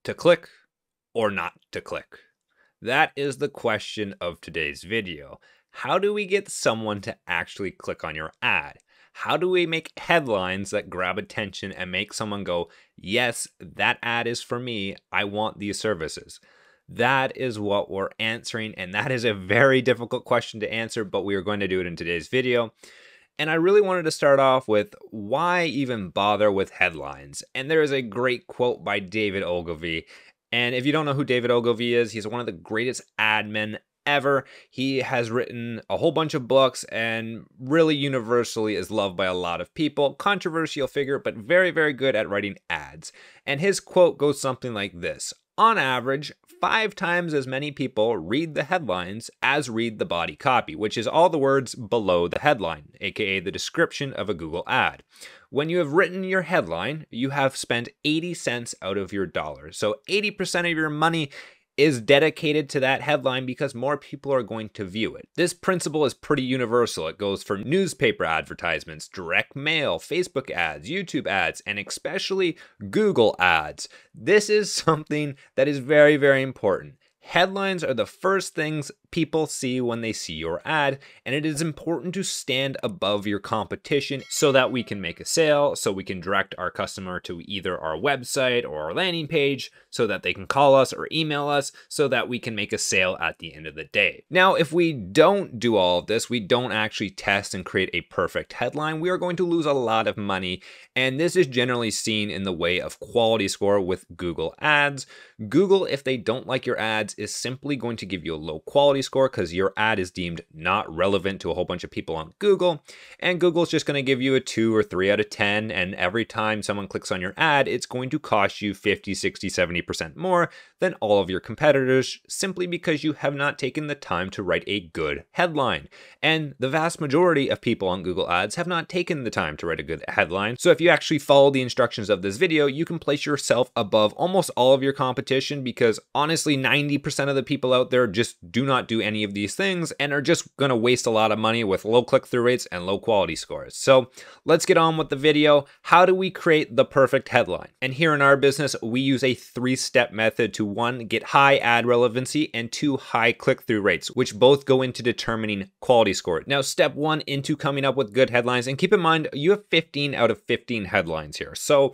To click or not to click? That is the question of today's video. How do we get someone to actually click on your ad? How do we make headlines that grab attention and make someone go, yes, that ad is for me. I want these services. That is what we're answering, and that is a very difficult question to answer, but we are going to do it in today's video. And I really wanted to start off with why even bother with headlines? And there is a great quote by David Ogilvy. And if you don't know who David Ogilvy is, he's one of the greatest ad men ever. He has written a whole bunch of books and really universally is loved by a lot of people. Controversial figure, but very, very good at writing ads. And his quote goes something like this: on average, 5 times as many people read the headlines as read the body copy, which is all the words below the headline, aka the description of a Google ad. When you have written your headline, you have spent 80 cents out of your dollar. So 80% of your money is dedicated to that headline because more people are going to view it. This principle is pretty universal. It goes for newspaper advertisements, direct mail, Facebook ads, YouTube ads, and especially Google ads. This is something that is very, very important. Headlines are the first things people see when they see your ad, and it is important to stand above your competition so that we can make a sale, so we can direct our customer to either our website or our landing page, so that they can call us or email us, so that we can make a sale at the end of the day. Now, if we don't do all of this, we don't actually test and create a perfect headline, we are going to lose a lot of money, and this is generally seen in the way of quality score with Google ads. Google, if they don't like your ads, is simply going to give you a low quality score because your ad is deemed not relevant to a whole bunch of people on Google, and Google's just going to give you a 2 or 3 out of 10, and every time someone clicks on your ad, it's going to cost you 50, 60, 70% more than all of your competitors simply because you have not taken the time to write a good headline. And the vast majority of people on Google ads have not taken the time to write a good headline. So if you actually follow the instructions of this video, you can place yourself above almost all of your competition, because honestly 90% of the people out there just do not do any of these things and are just going to waste a lot of money with low click-through rates and low quality scores. So let's get on with the video. How do we create the perfect headline? And here in our business, we use a 3-step method to 1, get high ad relevancy, and 2, high click-through rates, which both go into determining quality score. Now, step 1 into coming up with good headlines, and keep in mind, you have 15 out of 15 headlines here. So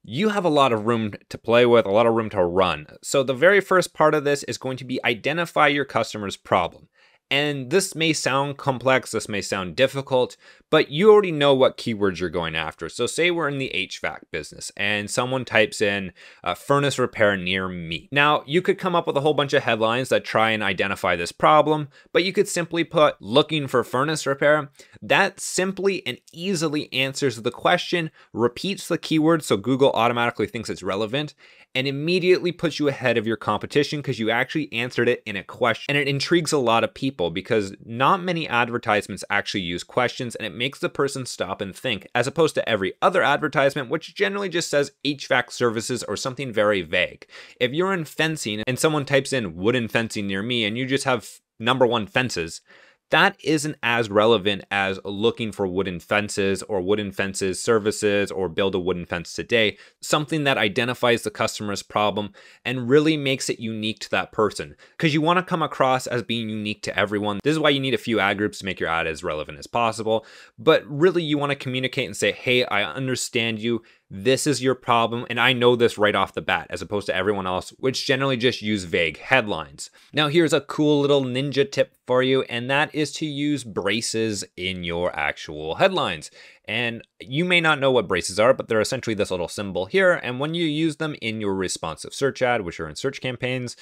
you have a lot of room to play with, a lot of room to run. So the very first part of this is going to be identify your customer's problem. And this may sound complex, this may sound difficult, but you already know what keywords you're going after. So say we're in the HVAC business and someone types in furnace repair near me. Now, you could come up with a whole bunch of headlines that try and identify this problem, but you could simply put looking for furnace repair. That simply and easily answers the question, repeats the keyword so Google automatically thinks it's relevant, and immediately puts you ahead of your competition because you actually answered it in a question. And it intrigues a lot of people because not many advertisements actually use questions, and it makes the person stop and think, as opposed to every other advertisement, which generally just says HVAC services or something very vague. If you're in fencing and someone types in wooden fencing near me and you just have number 1 fences, that isn't as relevant as looking for wooden fences or wooden fences services or build a wooden fence today, something that identifies the customer's problem and really makes it unique to that person, because you want to come across as being unique to everyone. This is why you need a few ad groups to make your ad as relevant as possible, but really you want to communicate and say, hey, I understand you. This is your problem, and I know this right off the bat, as opposed to everyone else, which generally just use vague headlines. Now, here's a cool little ninja tip for you, and that is to use braces in your actual headlines. And you may not know what braces are, but they're essentially this little symbol here. And when you use them in your responsive search ad, which are in search campaigns,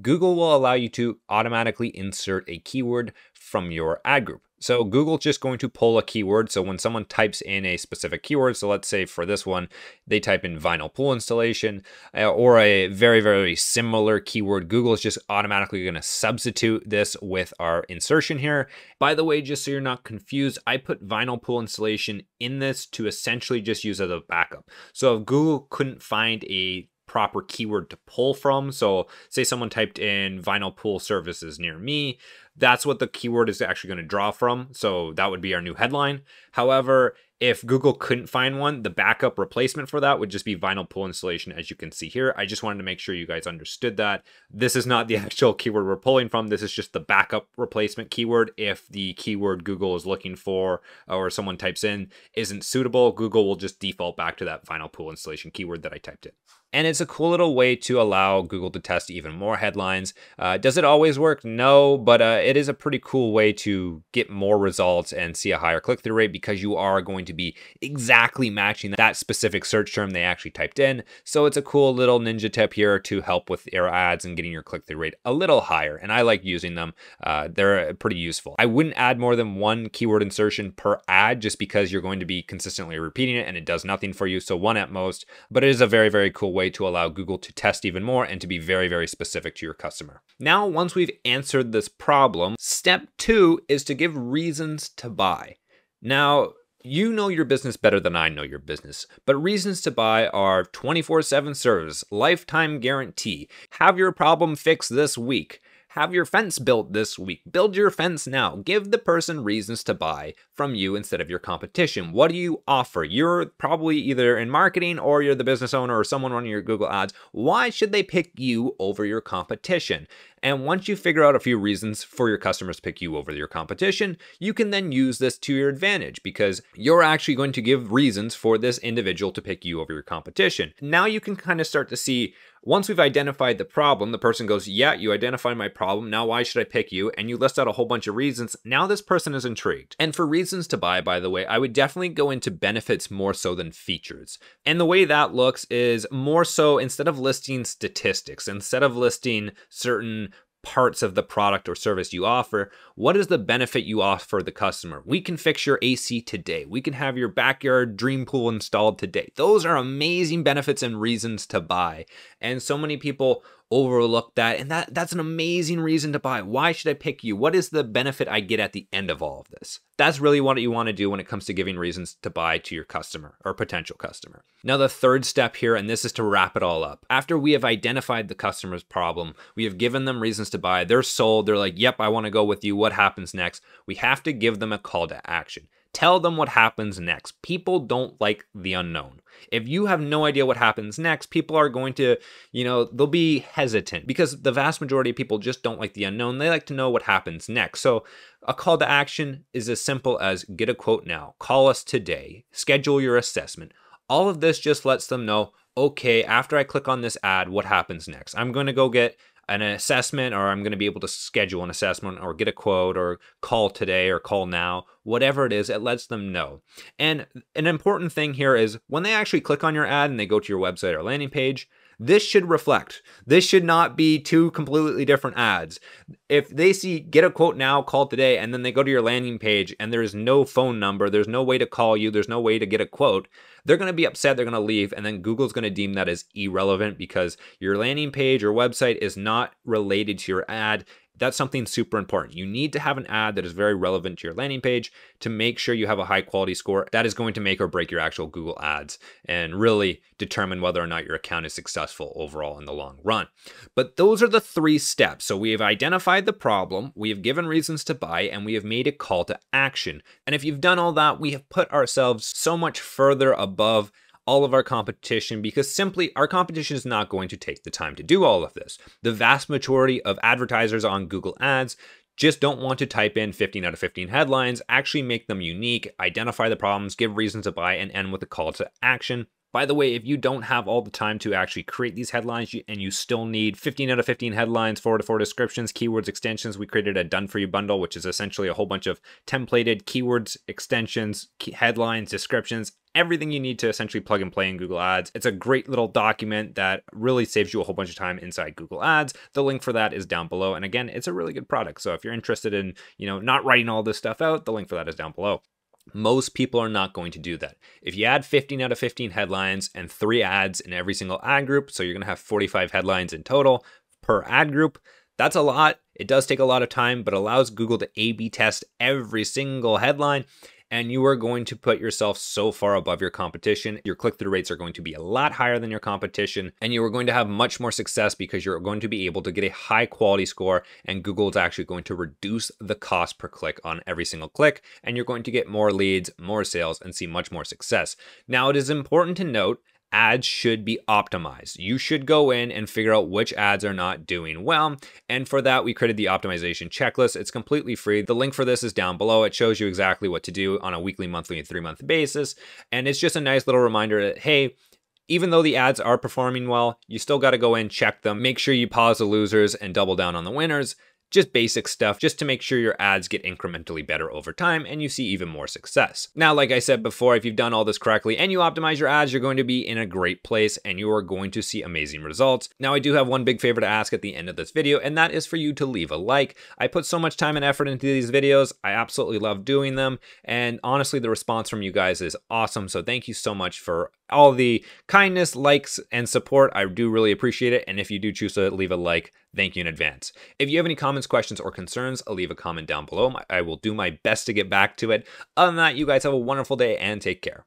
Google will allow you to automatically insert a keyword from your ad group. So Google's just going to pull a keyword. So when someone types in a specific keyword, so let's say for this one, they type in vinyl pool installation or a very, very similar keyword, Google is just automatically going to substitute this with our insertion here. By the way, just so you're not confused, I put vinyl pool installation in this to essentially just use as a backup. So if Google couldn't find a proper keyword to pull from, so say someone typed in vinyl pool services near me, that's what the keyword is actually going to draw from. So that would be our new headline. However, if Google couldn't find one, the backup replacement for that would just be vinyl pool installation, as you can see here. I just wanted to make sure you guys understood that. This is not the actual keyword we're pulling from. This is just the backup replacement keyword. If the keyword Google is looking for or someone types in isn't suitable, Google will just default back to that vinyl pool installation keyword that I typed in. And it's a cool little way to allow Google to test even more headlines. Does it always work? No, but it is a pretty cool way to get more results and see a higher click-through rate, because you are going to be exactly matching that specific search term they actually typed in. So it's a cool little ninja tip here to help with your ads and getting your click-through rate a little higher. And I like using them. They're pretty useful. I wouldn't add more than one keyword insertion per ad, just because you're going to be consistently repeating it and it does nothing for you. So one at most, but it is a very, very cool way to allow Google to test even more and to be very, very specific to your customer. Now, once we've answered this problem, step 2 is to give reasons to buy. Now, you know your business better than I know your business, but reasons to buy are 24/7 service, lifetime guarantee, have your problem fixed this week, have your fence built this week, build your fence now. Give the person reasons to buy from you instead of your competition. What do you offer? You're probably either in marketing or you're the business owner or someone running your Google ads. Why should they pick you over your competition? And once you figure out a few reasons for your customers to pick you over your competition, you can then use this to your advantage, because you're actually going to give reasons for this individual to pick you over your competition. Now you can kind of start to see, once we've identified the problem, the person goes, yeah, you identified my problem. Now why should I pick you? And you list out a whole bunch of reasons. Now this person is intrigued. And for reasons to buy, by the way, I would definitely go into benefits more so than features. And the way that looks is more so, instead of listing statistics, instead of listing certain parts of the product or service you offer, what is the benefit you offer the customer? We can fix your AC today. We can have your backyard dream pool installed today. Those are amazing benefits and reasons to buy. And so many people overlook that, and that's an amazing reason to buy. Why should I pick you? What is the benefit I get at the end of all of this? That's really what you want to do when it comes to giving reasons to buy to your customer or potential customer. Now, the third step here, and this is to wrap it all up. After we have identified the customer's problem, we have given them reasons to buy, they're sold, they're like, yep, I want to go with you. What happens next? We have to give them a call to action. Tell them what happens next. People don't like the unknown. If you have no idea what happens next, people are going to, they'll be hesitant, because the vast majority of people just don't like the unknown. They like to know what happens next. So a call to action is as simple as get a quote now, call us today, schedule your assessment. All of this just lets them know, okay, after I click on this ad, what happens next? I'm going to go get an assessment, or I'm going to be able to schedule an assessment or get a quote or call today or call now, whatever it is, it lets them know. And an important thing here is when they actually click on your ad and they go to your website or landing page, this should reflect. This should not be two completely different ads. If they see get a quote now, call today, and then they go to your landing page and there's no phone number, there's no way to call you, there's no way to get a quote, they're going to be upset, they're going to leave, and then Google's going to deem that as irrelevant because your landing page or website is not related to your ad. That's something super important. You need to have an ad that is very relevant to your landing page to make sure you have a high quality score. That is going to make or break your actual Google ads and really determine whether or not your account is successful overall in the long run. But those are the 3 steps. So we have identified the problem, we have given reasons to buy, and we have made a call to action. And if you've done all that, we have put ourselves so much further above all of our competition, because simply our competition is not going to take the time to do all of this. The vast majority of advertisers on Google Ads just don't want to type in 15 out of 15 headlines, actually make them unique, identify the problems, give reasons to buy, and end with a call to action. By the way, if you don't have all the time to actually create these headlines and you still need 15 out of 15 headlines, 4 to 4 descriptions, keywords, extensions, we created a done for you bundle, which is essentially a whole bunch of templated keywords, extensions, headlines, descriptions, everything you need to essentially plug and play in Google Ads. It's a great little document that really saves you a whole bunch of time inside Google Ads. The link for that is down below. And again, it's a really good product. So if you're interested in, not writing all this stuff out, the link for that is down below. Most people are not going to do that. If you add 15 out of 15 headlines and 3 ads in every single ad group, so you're going to have 45 headlines in total per ad group, that's a lot. It does take a lot of time, but allows Google to A/B test every single headline. and you are going to put yourself so far above your competition. Your click-through rates are going to be a lot higher than your competition, and you are going to have much more success because you're going to be able to get a high quality score, and Google is actually going to reduce the cost per click on every single click, and you're going to get more leads, more sales, and see much more success. Now, it is important to note ads should be optimized. You should go in and figure out which ads are not doing well. And for that, we created the optimization checklist. It's completely free. The link for this is down below. It shows you exactly what to do on a weekly, monthly, and 3-month basis. And it's just a nice little reminder that, hey, even though the ads are performing well, you still got to go in, check them, make sure you pause the losers and double down on the winners. Just basic stuff, just to make sure your ads get incrementally better over time and you see even more success. Now, like I said before, if you've done all this correctly and you optimize your ads, you're going to be in a great place and you are going to see amazing results. Now, I do have one big favor to ask at the end of this video, and that is for you to leave a like. I put so much time and effort into these videos. I absolutely love doing them. And honestly, the response from you guys is awesome. So thank you so much for all the kindness, likes, and support. I do really appreciate it. And if you do choose to leave a like, thank you in advance. If you have any comments, questions, or concerns, I'll leave a comment down below. I will do my best to get back to it. Other than that, you guys have a wonderful day and take care.